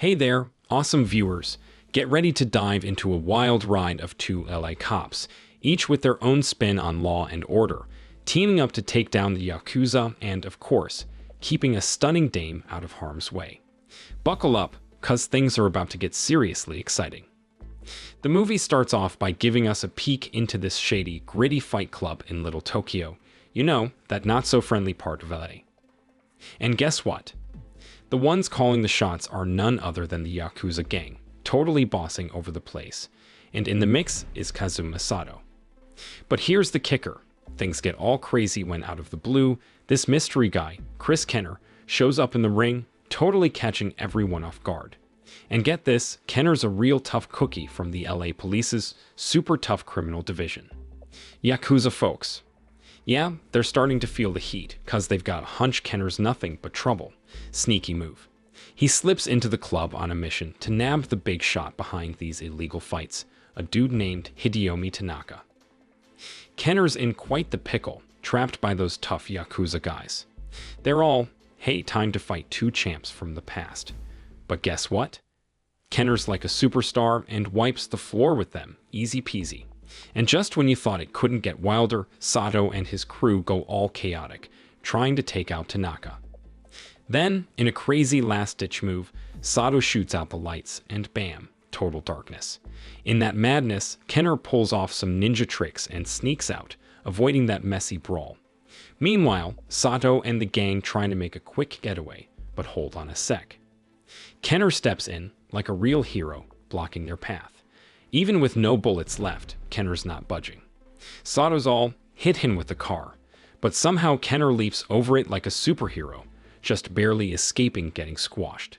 Hey there, awesome viewers. Get ready to dive into a wild ride of two LA cops, each with their own spin on law and order, teaming up to take down the Yakuza and, of course, keeping a stunning dame out of harm's way. Buckle up, cause things are about to get seriously exciting. The movie starts off by giving us a peek into this shady, gritty fight club in Little Tokyo. You know, that not-so-friendly part of LA. And guess what? The ones calling the shots are none other than the Yakuza gang, totally bossing over the place. And in the mix is Kazuma Sato. But here's the kicker. Things get all crazy when out of the blue, this mystery guy, Chris Kenner, shows up in the ring, totally catching everyone off guard. And get this, Kenner's a real tough cookie from the LA Police's super tough criminal division. Yakuza folks. Yeah, they're starting to feel the heat, cause they've got a hunch Kenner's nothing but trouble. Sneaky move. He slips into the club on a mission to nab the big shot behind these illegal fights, a dude named Hideyomi Tanaka. Kenner's in quite the pickle, trapped by those tough Yakuza guys. They're all, hey, time to fight two champs from the past. But guess what? Kenner's like a superstar and wipes the floor with them, easy peasy. And just when you thought it couldn't get wilder, Sato and his crew go all chaotic, trying to take out Tanaka. Then, in a crazy last-ditch move, Sato shoots out the lights, and bam, total darkness. In that madness, Kenner pulls off some ninja tricks and sneaks out, avoiding that messy brawl. Meanwhile, Sato and the gang trying to make a quick getaway, but hold on a sec. Kenner steps in, like a real hero, blocking their path. Even with no bullets left, Kenner's not budging. Sato's all, hit him with the car, but somehow Kenner leaps over it like a superhero, just barely escaping getting squashed.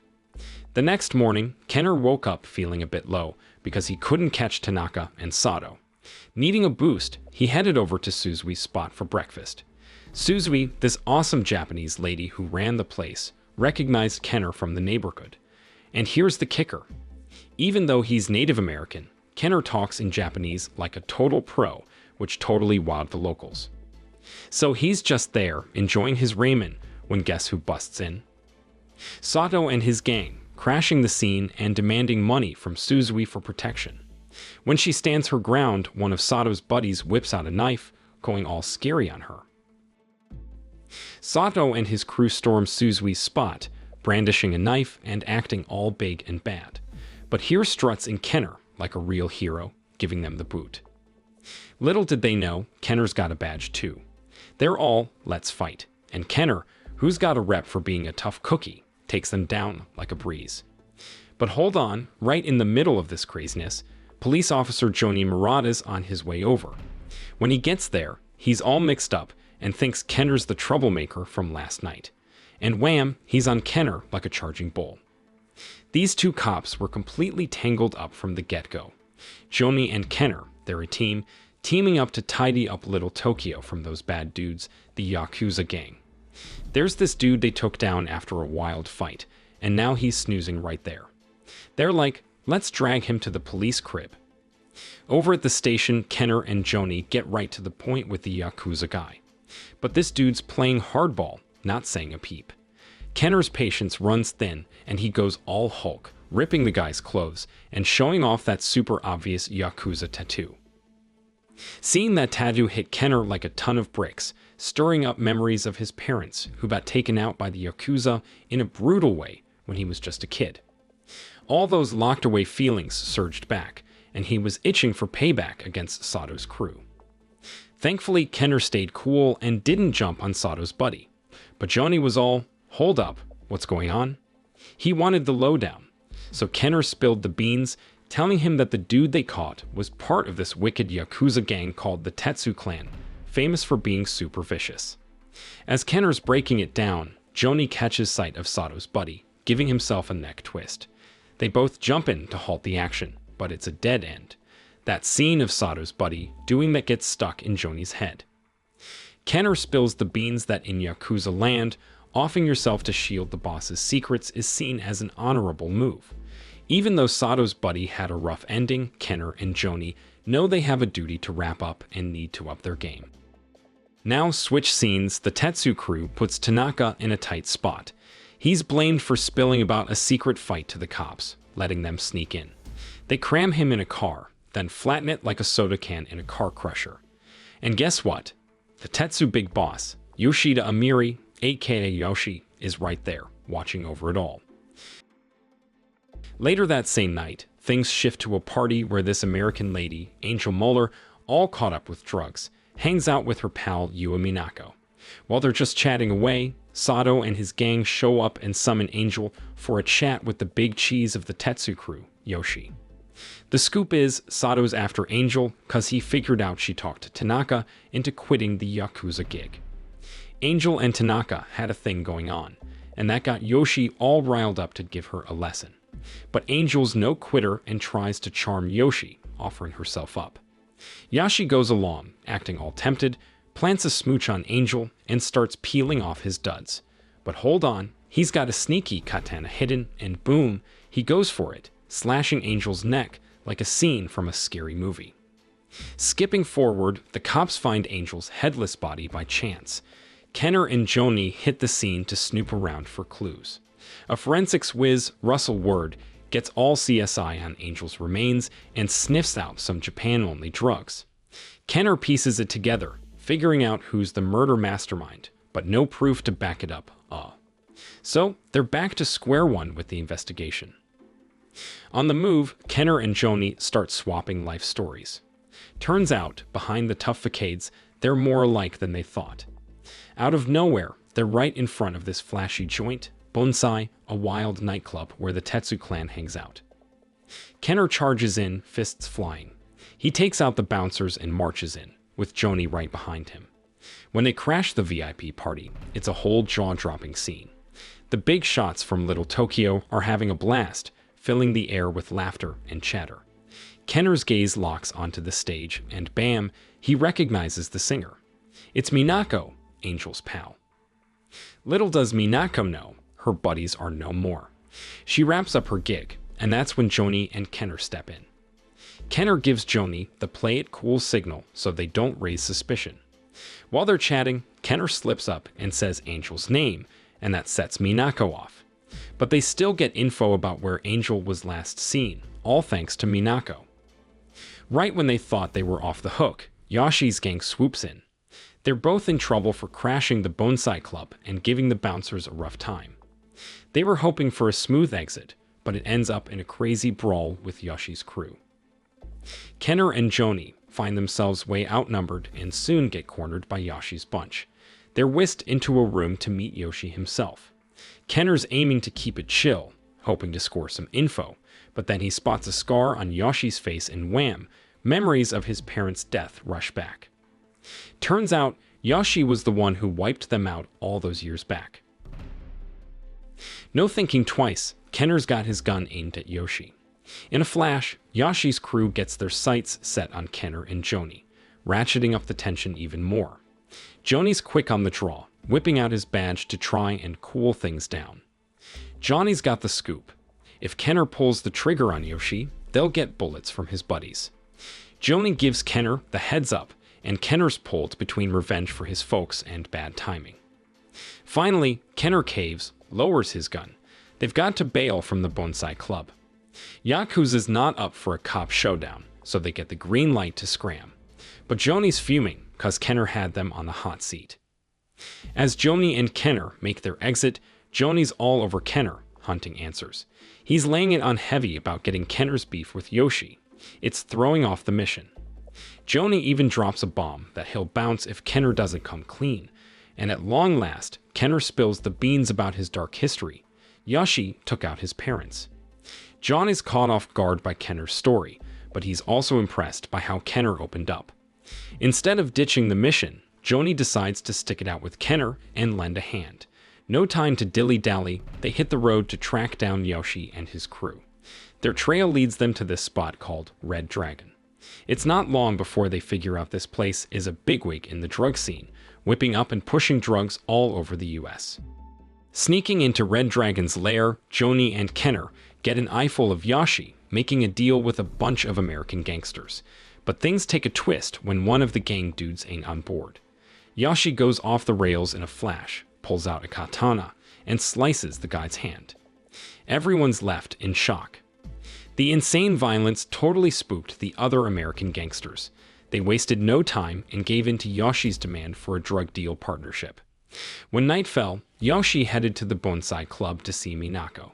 The next morning, Kenner woke up feeling a bit low because he couldn't catch Tanaka and Sato. Needing a boost, he headed over to Suzui's spot for breakfast. Suzui, this awesome Japanese lady who ran the place, recognized Kenner from the neighborhood. And here's the kicker. Even though he's Native American, Kenner talks in Japanese like a total pro, which totally wowed the locals. So he's just there, enjoying his ramen, when guess who busts in? Sato and his gang, crashing the scene and demanding money from Suzui for protection. When she stands her ground, one of Sato's buddies whips out a knife, going all scary on her. Sato and his crew storm Suzui's spot, brandishing a knife and acting all big and bad. But here struts in Kenner, like a real hero, giving them the boot. Little did they know, Kenner's got a badge too. They're all, let's fight. And Kenner, who's got a rep for being a tough cookie, takes them down like a breeze. But hold on, right in the middle of this craziness, police officer Joni Murata's on his way over. When he gets there, he's all mixed up and thinks Kenner's the troublemaker from last night. And wham, he's on Kenner like a charging bull. These two cops were completely tangled up from the get-go. Joni and Kenner, they're a team, teaming up to tidy up Little Tokyo from those bad dudes, the Yakuza gang. There's this dude they took down after a wild fight, and now he's snoozing right there. They're like, let's drag him to the police crib. Over at the station, Kenner and Joni get right to the point with the Yakuza guy. But this dude's playing hardball, not saying a peep. Kenner's patience runs thin, and he goes all Hulk, ripping the guy's clothes and showing off that super obvious Yakuza tattoo. Seeing that tattoo hit Kenner like a ton of bricks, stirring up memories of his parents who got taken out by the Yakuza in a brutal way when he was just a kid. All those locked-away feelings surged back, and he was itching for payback against Sato's crew. Thankfully, Kenner stayed cool and didn't jump on Sato's buddy. But Joni was all, hold up, what's going on? He wanted the lowdown, so Kenner spilled the beans, telling him that the dude they caught was part of this wicked Yakuza gang called the Tetsu clan, famous for being super vicious. As Kenner's breaking it down, Joni catches sight of Sato's buddy, giving himself a neck twist. They both jump in to halt the action, but it's a dead end. That scene of Sato's buddy doing that gets stuck in Joni's head. Kenner spills the beans that in Yakuza land, offering yourself to shield the boss's secrets is seen as an honorable move. Even though Sato's buddy had a rough ending, Kenner and Joni know they have a duty to wrap up and need to up their game. Now switch scenes, the Tetsu crew puts Tanaka in a tight spot. He's blamed for spilling about a secret fight to the cops, letting them sneak in. They cram him in a car, then flatten it like a soda can in a car crusher. And guess what? The Tetsu big boss, Yoshida Amiri, aka Yoshi, is right there, watching over it all. Later that same night, things shift to a party where this American lady, Angel Moeller, all caught up with drugs, hangs out with her pal Yua Minako. While they're just chatting away, Sato and his gang show up and summon Angel for a chat with the big cheese of the Tetsu crew, Yoshi. The scoop is Sato's after Angel because he figured out she talked Tanaka into quitting the Yakuza gig. Angel and Tanaka had a thing going on, and that got Yoshi all riled up to give her a lesson. But Angel's no quitter and tries to charm Yoshi, offering herself up. Yoshi goes along, acting all tempted, plants a smooch on Angel, and starts peeling off his duds. But hold on, he's got a sneaky katana hidden, and boom, he goes for it, slashing Angel's neck like a scene from a scary movie. Skipping forward, the cops find Angel's headless body by chance. Kenner and Joni hit the scene to snoop around for clues. A forensics whiz, Russell Word, gets all CSI on Angel's remains and sniffs out some Japan-only drugs. Kenner pieces it together, figuring out who's the murder mastermind, but no proof to back it up. So they're back to square one with the investigation. On the move, Kenner and Joni start swapping life stories. Turns out, behind the tough facades, they're more alike than they thought. Out of nowhere, they're right in front of this flashy joint, Bonsai, a wild nightclub where the Tetsu clan hangs out. Kenner charges in, fists flying. He takes out the bouncers and marches in, with Joni right behind him. When they crash the VIP party, it's a whole jaw-dropping scene. The big shots from Little Tokyo are having a blast, filling the air with laughter and chatter. Kenner's gaze locks onto the stage, and bam, he recognizes the singer. It's Minako, Angel's pal. Little does Minako know, her buddies are no more. She wraps up her gig, and that's when Joni and Kenner step in. Kenner gives Joni the play it cool signal so they don't raise suspicion. While they're chatting, Kenner slips up and says Angel's name, and that sets Minako off. But they still get info about where Angel was last seen, all thanks to Minako. Right when they thought they were off the hook, Yoshi's gang swoops in. They're both in trouble for crashing the Bonsai Club and giving the bouncers a rough time. They were hoping for a smooth exit, but it ends up in a crazy brawl with Yoshi's crew. Kenner and Joni find themselves way outnumbered and soon get cornered by Yoshi's bunch. They're whisked into a room to meet Yoshi himself. Kenner's aiming to keep it chill, hoping to score some info, but then he spots a scar on Yoshi's face and wham, memories of his parents' death rush back. Turns out, Yoshi was the one who wiped them out all those years back. No thinking twice, Kenner's got his gun aimed at Yoshi. In a flash, Yoshi's crew gets their sights set on Kenner and Joni, ratcheting up the tension even more. Joni's quick on the draw, whipping out his badge to try and cool things down. Johnny's got the scoop. If Kenner pulls the trigger on Yoshi, they'll get bullets from his buddies. Joni gives Kenner the heads up, and Kenner's pulled between revenge for his folks and bad timing. Finally, Kenner caves, lowers his gun. They've got to bail from the Bonsai Club. Yakuza's not up for a cop showdown, so they get the green light to scram. But Joni's fuming, cause Kenner had them on the hot seat. As Joni and Kenner make their exit, Joni's all over Kenner, hunting answers. He's laying it on heavy about getting Kenner's beef with Yoshi. It's throwing off the mission. Joni even drops a bomb that he'll bounce if Kenner doesn't come clean, and at long last, Kenner spills the beans about his dark history. Yoshi took out his parents. John is caught off guard by Kenner's story, but he's also impressed by how Kenner opened up. Instead of ditching the mission, Joni decides to stick it out with Kenner and lend a hand. No time to dilly-dally, they hit the road to track down Yoshi and his crew. Their trail leads them to this spot called Red Dragon. It's not long before they figure out this place is a bigwig in the drug scene, whipping up and pushing drugs all over the US. Sneaking into Red Dragon's lair, Joni and Kenner get an eyeful of Yoshi, making a deal with a bunch of American gangsters. But things take a twist when one of the gang dudes ain't on board. Yoshi goes off the rails in a flash, pulls out a katana, and slices the guy's hand. Everyone's left in shock. The insane violence totally spooked the other American gangsters. They wasted no time and gave in to Yoshi's demand for a drug deal partnership. When night fell, Yoshi headed to the bonsai club to see Minako.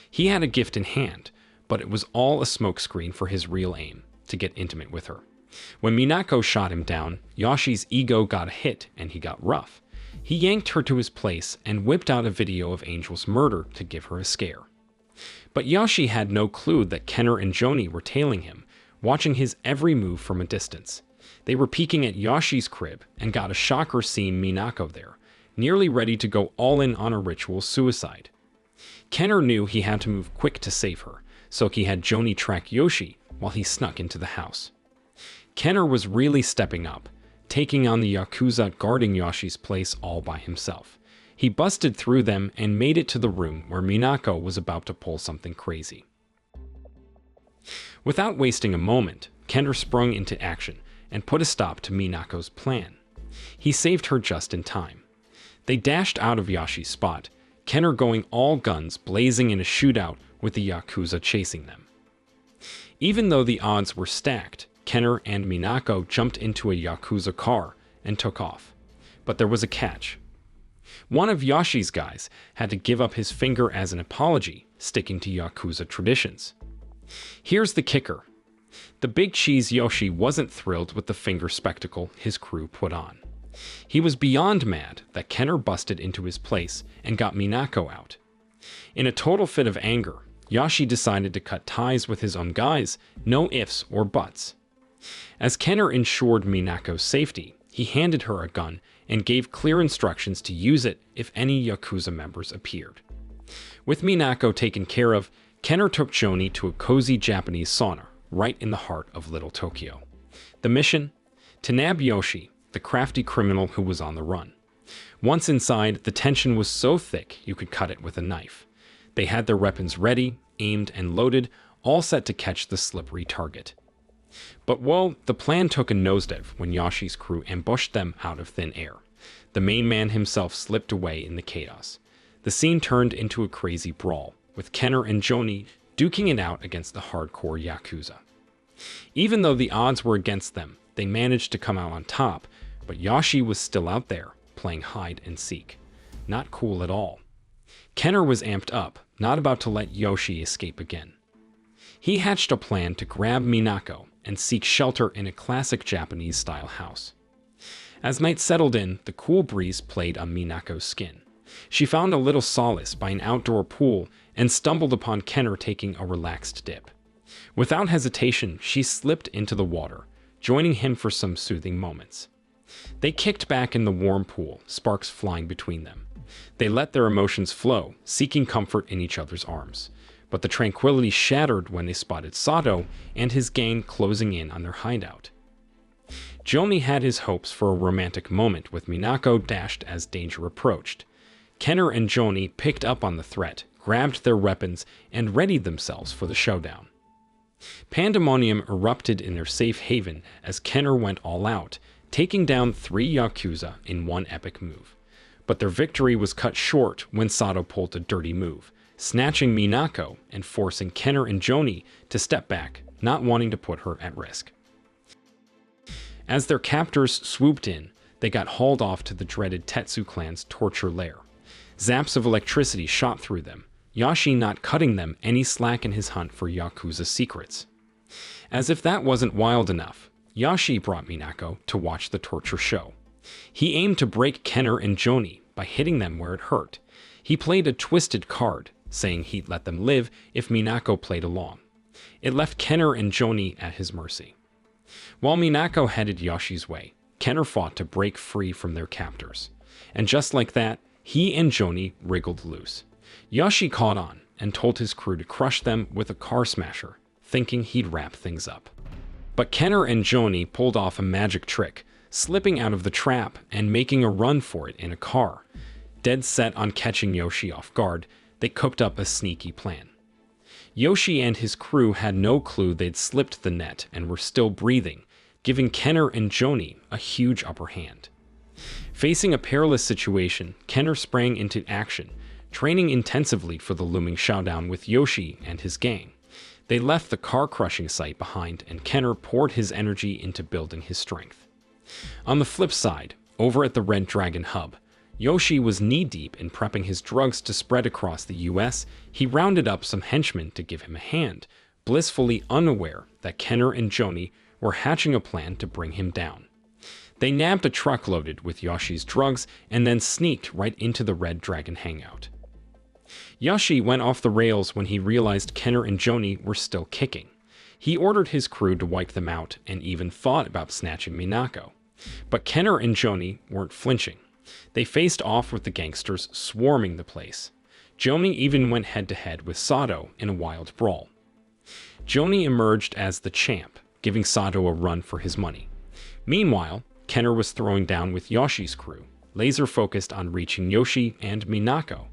He had a gift in hand, but it was all a smokescreen for his real aim, to get intimate with her. When Minako shot him down, Yoshi's ego got a hit and he got rough. He yanked her to his place and whipped out a video of Angel's murder to give her a scare. But Yoshi had no clue that Kenner and Joni were tailing him, watching his every move from a distance. They were peeking at Yoshi's crib and got a shocker seeing Minako there, nearly ready to go all in on a ritual suicide. Kenner knew he had to move quick to save her, so he had Joni track Yoshi while he snuck into the house. Kenner was really stepping up, taking on the Yakuza guarding Yoshi's place all by himself. He busted through them and made it to the room where Minako was about to pull something crazy. Without wasting a moment, Kenner sprung into action and put a stop to Minako's plan. He saved her just in time. They dashed out of Yoshi's spot, Kenner going all guns blazing in a shootout with the Yakuza chasing them. Even though the odds were stacked, Kenner and Minako jumped into a Yakuza car and took off. But there was a catch. One of Yoshi's guys had to give up his finger as an apology, sticking to Yakuza traditions. Here's the kicker. The big cheese Yoshi wasn't thrilled with the finger spectacle his crew put on. He was beyond mad that Kenner busted into his place and got Minako out. In a total fit of anger, Yoshi decided to cut ties with his own guys, no ifs or buts. As Kenner ensured Minako's safety, he handed her a gun and gave clear instructions to use it if any Yakuza members appeared. With Minako taken care of, Kenner took Joni to a cozy Japanese sauna right in the heart of Little Tokyo. The mission? To nab Yoshi, the crafty criminal who was on the run. Once inside, the tension was so thick you could cut it with a knife. They had their weapons ready, aimed, and loaded, all set to catch the slippery target. But well, the plan took a nosedive when Yoshi's crew ambushed them out of thin air. The main man himself slipped away in the chaos. The scene turned into a crazy brawl, with Kenner and Joni duking it out against the hardcore Yakuza. Even though the odds were against them, they managed to come out on top, but Yoshi was still out there, playing hide and seek. Not cool at all. Kenner was amped up, not about to let Yoshi escape again. He hatched a plan to grab Minako and seek shelter in a classic Japanese-style house. As night settled in, the cool breeze played on Minako's skin. She found a little solace by an outdoor pool and stumbled upon Kenner taking a relaxed dip. Without hesitation, she slipped into the water, joining him for some soothing moments. They kicked back in the warm pool, sparks flying between them. They let their emotions flow, seeking comfort in each other's arms. But the tranquility shattered when they spotted Sato and his gang closing in on their hideout. Joni had his hopes for a romantic moment with Minako dashed as danger approached. Kenner and Joni picked up on the threat, grabbed their weapons, and readied themselves for the showdown. Pandemonium erupted in their safe haven as Kenner went all out, taking down 3 Yakuza in one epic move. But their victory was cut short when Sato pulled a dirty move, snatching Minako and forcing Kenner and Joni to step back, not wanting to put her at risk. As their captors swooped in, they got hauled off to the dreaded Tetsu clan's torture lair. Zaps of electricity shot through them, Yoshi not cutting them any slack in his hunt for Yakuza secrets. As if that wasn't wild enough, Yoshi brought Minako to watch the torture show. He aimed to break Kenner and Joni by hitting them where it hurt. He played a twisted card, saying he'd let them live if Minako played along. It left Kenner and Joni at his mercy. While Minako headed Yoshi's way, Kenner fought to break free from their captors. And just like that, he and Joni wriggled loose. Yoshi caught on and told his crew to crush them with a car smasher, thinking he'd wrap things up. But Kenner and Joni pulled off a magic trick, slipping out of the trap and making a run for it in a car. Dead set on catching Yoshi off guard, they cooked up a sneaky plan. Yoshi and his crew had no clue they'd slipped the net and were still breathing, giving Kenner and Joni a huge upper hand. Facing a perilous situation, Kenner sprang into action, training intensively for the looming showdown with Yoshi and his gang. They left the car-crushing site behind, and Kenner poured his energy into building his strength. On the flip side, over at the Red Dragon Hub, Yoshi was knee-deep in prepping his drugs to spread across the US. He rounded up some henchmen to give him a hand, blissfully unaware that Kenner and Joni were hatching a plan to bring him down. They nabbed a truck loaded with Yoshi's drugs and then sneaked right into the Red Dragon hangout. Yoshi went off the rails when he realized Kenner and Joni were still kicking. He ordered his crew to wipe them out and even thought about snatching Minako. But Kenner and Joni weren't flinching. They faced off with the gangsters swarming the place. Joni even went head-to-head with Sato in a wild brawl. Joni emerged as the champ, giving Sato a run for his money. Meanwhile, Kenner was throwing down with Yoshi's crew, laser-focused on reaching Yoshi and Minako.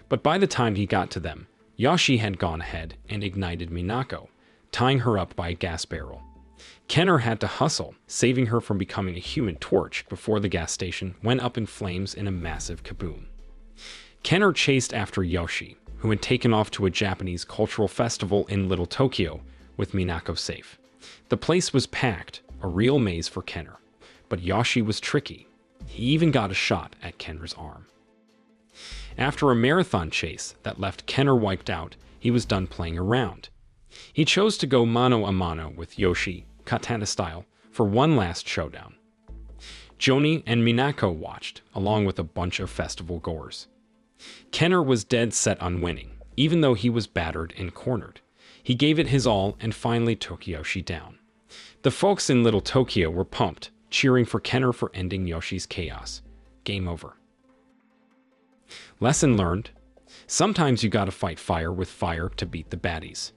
But by the time he got to them, Yoshi had gone ahead and ignited Minako, tying her up by a gas barrel. Kenner had to hustle, saving her from becoming a human torch before the gas station went up in flames in a massive kaboom. Kenner chased after Yoshi, who had taken off to a Japanese cultural festival in Little Tokyo with Minako safe. The place was packed, a real maze for Kenner, but Yoshi was tricky. He even got a shot at Kenner's arm. After a marathon chase that left Kenner wiped out, he was done playing around. He chose to go mano a mano with Yoshi, katana style, for one last showdown. Joni and Minako watched, along with a bunch of festival goers. Kenner was dead set on winning, even though he was battered and cornered. He gave it his all and finally took Yoshi down. The folks in Little Tokyo were pumped, cheering for Kenner for ending Yoshi's chaos. Game over. Lesson learned: sometimes you gotta fight fire with fire to beat the baddies.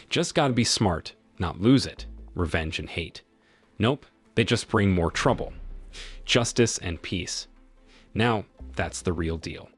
Just gotta be smart, not lose it. Revenge and hate. Nope, they just bring more trouble. Justice and peace. Now, that's the real deal.